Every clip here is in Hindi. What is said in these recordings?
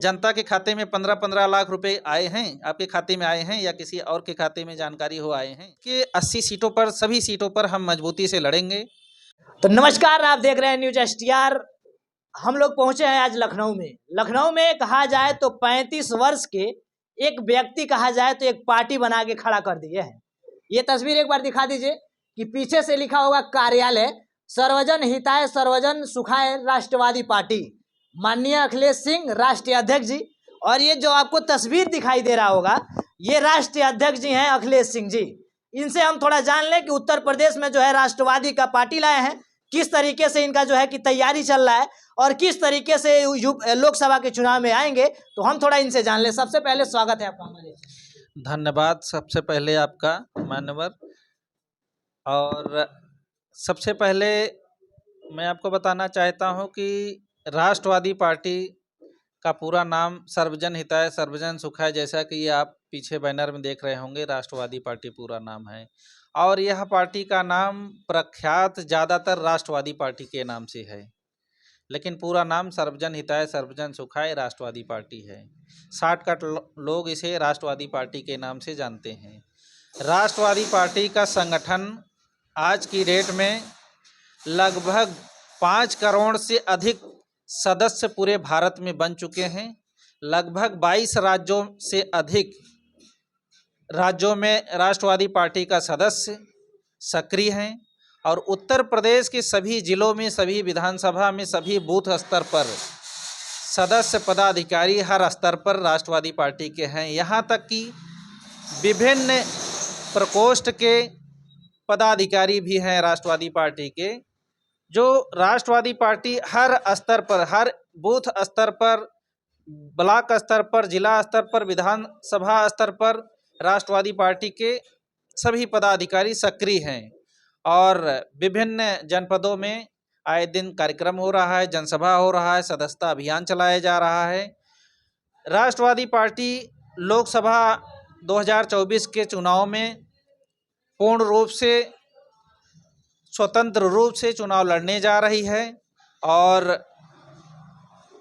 जनता के खाते में 15-15 लाख रुपए आए हैं, आपके खाते में आए हैं या किसी और के खाते में जानकारी हो आए हैं कि 80 सीटों पर, सभी सीटों पर हम मजबूती से लड़ेंगे। तो नमस्कार, आप देख रहे हैं न्यूज एसटीआर। हम लोग पहुंचे हैं आज लखनऊ में। लखनऊ में कहा जाए तो 35 वर्ष के एक व्यक्ति, कहा जाए तो एक पार्टी बना के खड़ा कर दिए हैं। ये तस्वीर एक बार दिखा दीजिए कि पीछे से लिखा होगा कार्यालय सर्वजन हिताय सर्वजन सुखाय राष्ट्रवादी पार्टी, माननीय अखिलेश सिंह राष्ट्रीय अध्यक्ष जी। और ये जो आपको तस्वीर दिखाई दे रहा होगा, ये राष्ट्रीय अध्यक्ष जी हैं अखिलेश सिंह जी। इनसे हम थोड़ा जान लें कि उत्तर प्रदेश में जो है राष्ट्रवादी का पार्टी लाए हैं, किस तरीके से इनका जो है कि तैयारी चल रहा है और किस तरीके से लोकसभा के चुनाव में आएंगे, तो हम थोड़ा इनसे जान लें। सबसे पहले स्वागत है आपका हमारे। धन्यवाद सबसे पहले आपका मान्यवर। और सबसे पहले मैं आपको बताना चाहता हूं कि राष्ट्रवादी पार्टी का पूरा नाम सर्वजन हिताय सर्वजन सुखाय, जैसा कि ये आप पीछे बैनर में देख रहे होंगे, राष्ट्रवादी पार्टी पूरा नाम है। और यह पार्टी का नाम प्रख्यात ज़्यादातर राष्ट्रवादी पार्टी के नाम से है, लेकिन पूरा नाम सर्वजन हिताय सर्वजन सुखाय राष्ट्रवादी पार्टी है। शॉर्टकट लोग इसे राष्ट्रवादी पार्टी के नाम से जानते हैं। राष्ट्रवादी पार्टी का संगठन आज की डेट में लगभग 5 करोड़ से अधिक सदस्य पूरे भारत में बन चुके हैं। लगभग 22 राज्यों से अधिक राज्यों में राष्ट्रवादी पार्टी का सदस्य सक्रिय हैं और उत्तर प्रदेश के सभी जिलों में, सभी विधानसभा में, सभी बूथ स्तर पर सदस्य पदाधिकारी हर स्तर पर राष्ट्रवादी पार्टी के हैं। यहाँ तक कि विभिन्न प्रकोष्ठ के पदाधिकारी भी हैं राष्ट्रवादी पार्टी के, जो राष्ट्रवादी पार्टी हर स्तर पर, हर बूथ स्तर पर, ब्लॉक स्तर पर, जिला स्तर पर, विधानसभा स्तर पर राष्ट्रवादी पार्टी के सभी पदाधिकारी सक्रिय हैं। और विभिन्न जनपदों में आए दिन कार्यक्रम हो रहा है, जनसभा हो रहा है, सदस्यता अभियान चलाया जा रहा है। राष्ट्रवादी पार्टी लोकसभा 2024 के चुनाव में पूर्ण रूप से, स्वतंत्र रूप से चुनाव लड़ने जा रही है और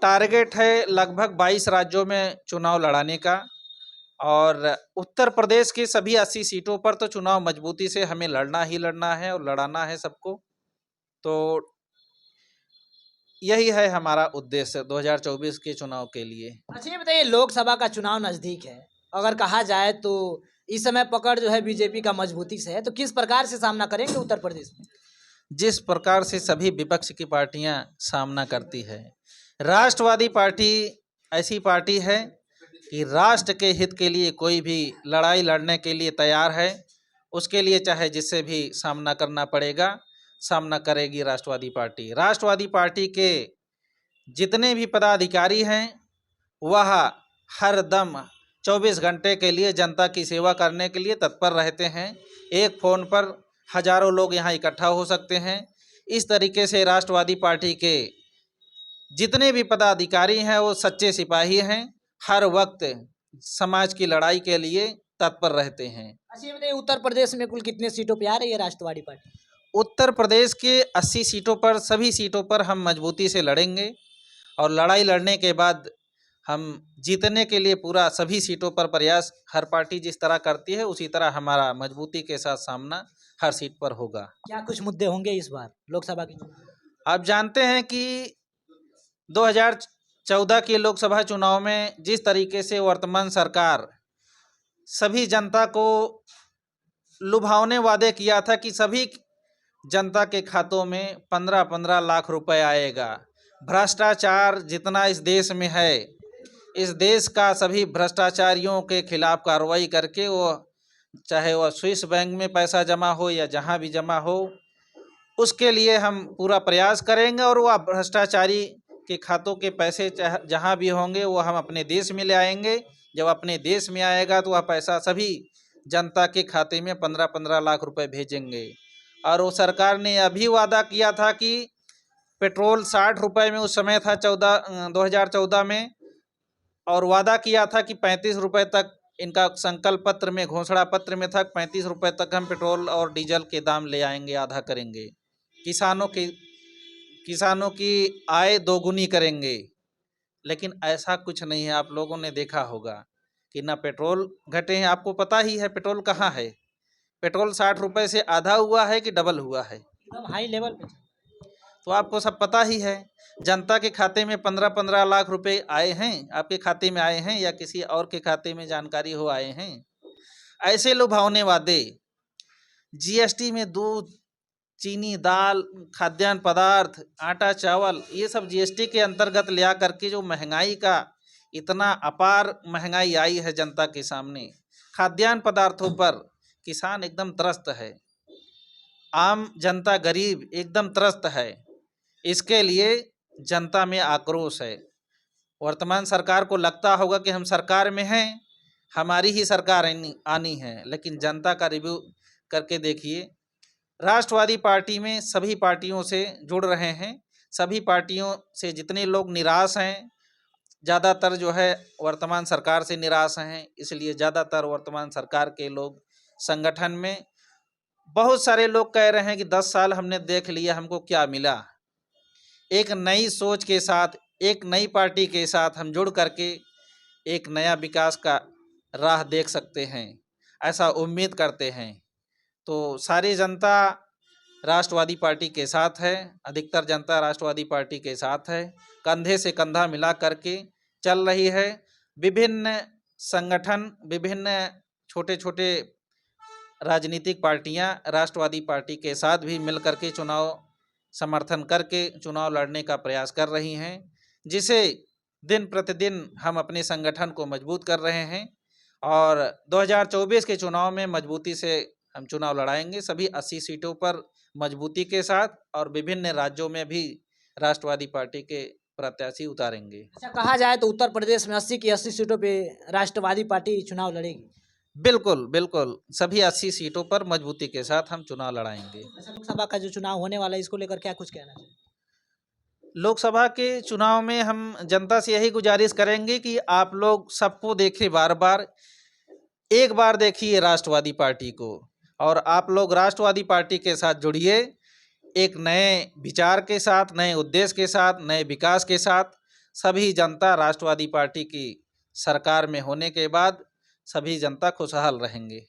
टारगेट है लगभग 22 राज्यों में चुनाव लड़ाने का। और उत्तर प्रदेश की सभी 80 सीटों पर तो चुनाव मजबूती से हमें लड़ना ही लड़ना है और लड़ाना है सबको। तो यही है हमारा उद्देश्य 2024 के चुनाव के लिए। अच्छा, ये बताइए, लोकसभा का चुनाव नजदीक है, अगर कहा जाए तो इस समय पकड़ जो है बीजेपी का मजबूती से है, तो किस प्रकार से सामना करेंगे उत्तर प्रदेश में? जिस प्रकार से सभी विपक्ष की पार्टियां सामना करती है, राष्ट्रवादी पार्टी ऐसी पार्टी है कि राष्ट्र के हित के लिए कोई भी लड़ाई लड़ने के लिए तैयार है। उसके लिए चाहे जिससे भी सामना करना पड़ेगा, सामना करेगी राष्ट्रवादी पार्टी। राष्ट्रवादी पार्टी के जितने भी पदाधिकारी हैं वह हर दम 24 घंटे के लिए जनता की सेवा करने के लिए तत्पर रहते हैं। एक फ़ोन पर हजारों लोग यहाँ इकट्ठा हो सकते हैं। इस तरीके से राष्ट्रवादी पार्टी के जितने भी पदाधिकारी हैं वो सच्चे सिपाही हैं, हर वक्त समाज की लड़ाई के लिए तत्पर रहते हैं। अच्छा, ये बताइए, उत्तर प्रदेश में कुल कितने सीटों पे आ रही है राष्ट्रवादी पार्टी? उत्तर प्रदेश के 80 सीटों पर, सभी सीटों पर हम मजबूती से लड़ेंगे और लड़ाई लड़ने के बाद हम जीतने के लिए पूरा सभी सीटों पर प्रयास, हर पार्टी जिस तरह करती है उसी तरह हमारा मजबूती के साथ सामना हर सीट पर होगा। क्या कुछ मुद्दे होंगे इस बार लोकसभा के चुनाव? आप जानते हैं कि 2014 के लोकसभा चुनाव में जिस तरीके से वर्तमान सरकार सभी जनता को लुभावने वादे किया था कि सभी जनता के खातों में 15-15 लाख रुपए आएगा। भ्रष्टाचार जितना इस देश में है, इस देश का सभी भ्रष्टाचारियों के खिलाफ कार्रवाई करके, वो चाहे वह स्विस बैंक में पैसा जमा हो या जहां भी जमा हो, उसके लिए हम पूरा प्रयास करेंगे और वह भ्रष्टाचारी के खातों के पैसे जहां भी होंगे वो हम अपने देश में ले आएंगे। जब अपने देश में आएगा तो वह पैसा सभी जनता के खाते में 15-15 लाख रुपए भेजेंगे। और वो सरकार ने अभी वादा किया था कि पेट्रोल 60 रुपये में उस समय था 2014 में, और वादा किया था कि 35 रुपये तक, इनका संकल्प पत्र में, घोषणा पत्र में था 35 रुपये तक हम पेट्रोल और डीजल के दाम ले आएंगे, आधा करेंगे। किसानों की आय दोगुनी करेंगे। लेकिन ऐसा कुछ नहीं है। आप लोगों ने देखा होगा कि ना पेट्रोल घटे हैं। आपको पता ही है पेट्रोल कहाँ है। पेट्रोल 60 रुपए से आधा हुआ है कि डबल हुआ है, एकदम हाई लेवल पे। तो आपको सब पता ही है। जनता के खाते में 15-15 लाख रुपए आए हैं, आपके खाते में आए हैं या किसी और के खाते में जानकारी हो आए हैं। ऐसे लुभावने वादे, जीएसटी में दूध, चीनी, दाल, खाद्यान्न पदार्थ, आटा, चावल, ये सब जीएसटी के अंतर्गत ले आकर के जो महंगाई का इतना अपार महंगाई आई है जनता के सामने। खाद्यान्न पदार्थों पर किसान एकदम त्रस्त है, आम जनता गरीब एकदम त्रस्त है। इसके लिए जनता में आक्रोश है। वर्तमान सरकार को लगता होगा कि हम सरकार में हैं, हमारी ही सरकार आनी है, लेकिन जनता का रिव्यू करके देखिए। राष्ट्रवादी पार्टी में सभी पार्टियों से जुड़ रहे हैं, सभी पार्टियों से जितने लोग निराश हैं, ज़्यादातर जो है वर्तमान सरकार से निराश हैं, इसलिए ज़्यादातर वर्तमान सरकार के लोग संगठन में। बहुत सारे लोग कह रहे हैं कि 10 साल हमने देख लिया, हमको क्या मिला। एक नई सोच के साथ, एक नई पार्टी के साथ हम जुड़ करके एक नया विकास का राह देख सकते हैं, ऐसा उम्मीद करते हैं। तो सारी जनता राष्ट्रवादी पार्टी के साथ है, अधिकतर जनता राष्ट्रवादी पार्टी के साथ है, कंधे से कंधा मिला करके चल रही है। विभिन्न संगठन, विभिन्न छोटे छोटे राजनीतिक पार्टियां राष्ट्रवादी पार्टी के साथ भी मिल करके चुनाव समर्थन करके चुनाव लड़ने का प्रयास कर रही हैं, जिसे दिन प्रतिदिन हम अपने संगठन को मजबूत कर रहे हैं और 2024 के चुनाव में मजबूती से हम चुनाव लड़ाएंगे, सभी 80 सीटों पर मजबूती के साथ, और विभिन्न राज्यों में भी राष्ट्रवादी पार्टी के प्रत्याशी उतारेंगे। अच्छा, कहा जाए तो उत्तर प्रदेश में 80 की 80 सीटों पे राष्ट्रवादी पार्टी चुनाव लड़ेगी। बिल्कुल बिल्कुल, सभी 80 सीटों पर मजबूती के साथ हम चुनाव लड़ाएंगे। अच्छा, लोकसभा का जो चुनाव होने वाला है, इसको लेकर क्या कुछ कहना चाहिए? लोकसभा के चुनाव में हम जनता से यही गुजारिश करेंगे कि आप लोग सबको देखें, बार बार एक बार देखिए राष्ट्रवादी पार्टी को, और आप लोग राष्ट्रवादी पार्टी के साथ जुड़िए, एक नए विचार के साथ, नए उद्देश्य के साथ, नए विकास के साथ। सभी जनता राष्ट्रवादी पार्टी की सरकार में होने के बाद सभी जनता खुशहाल रहेंगे।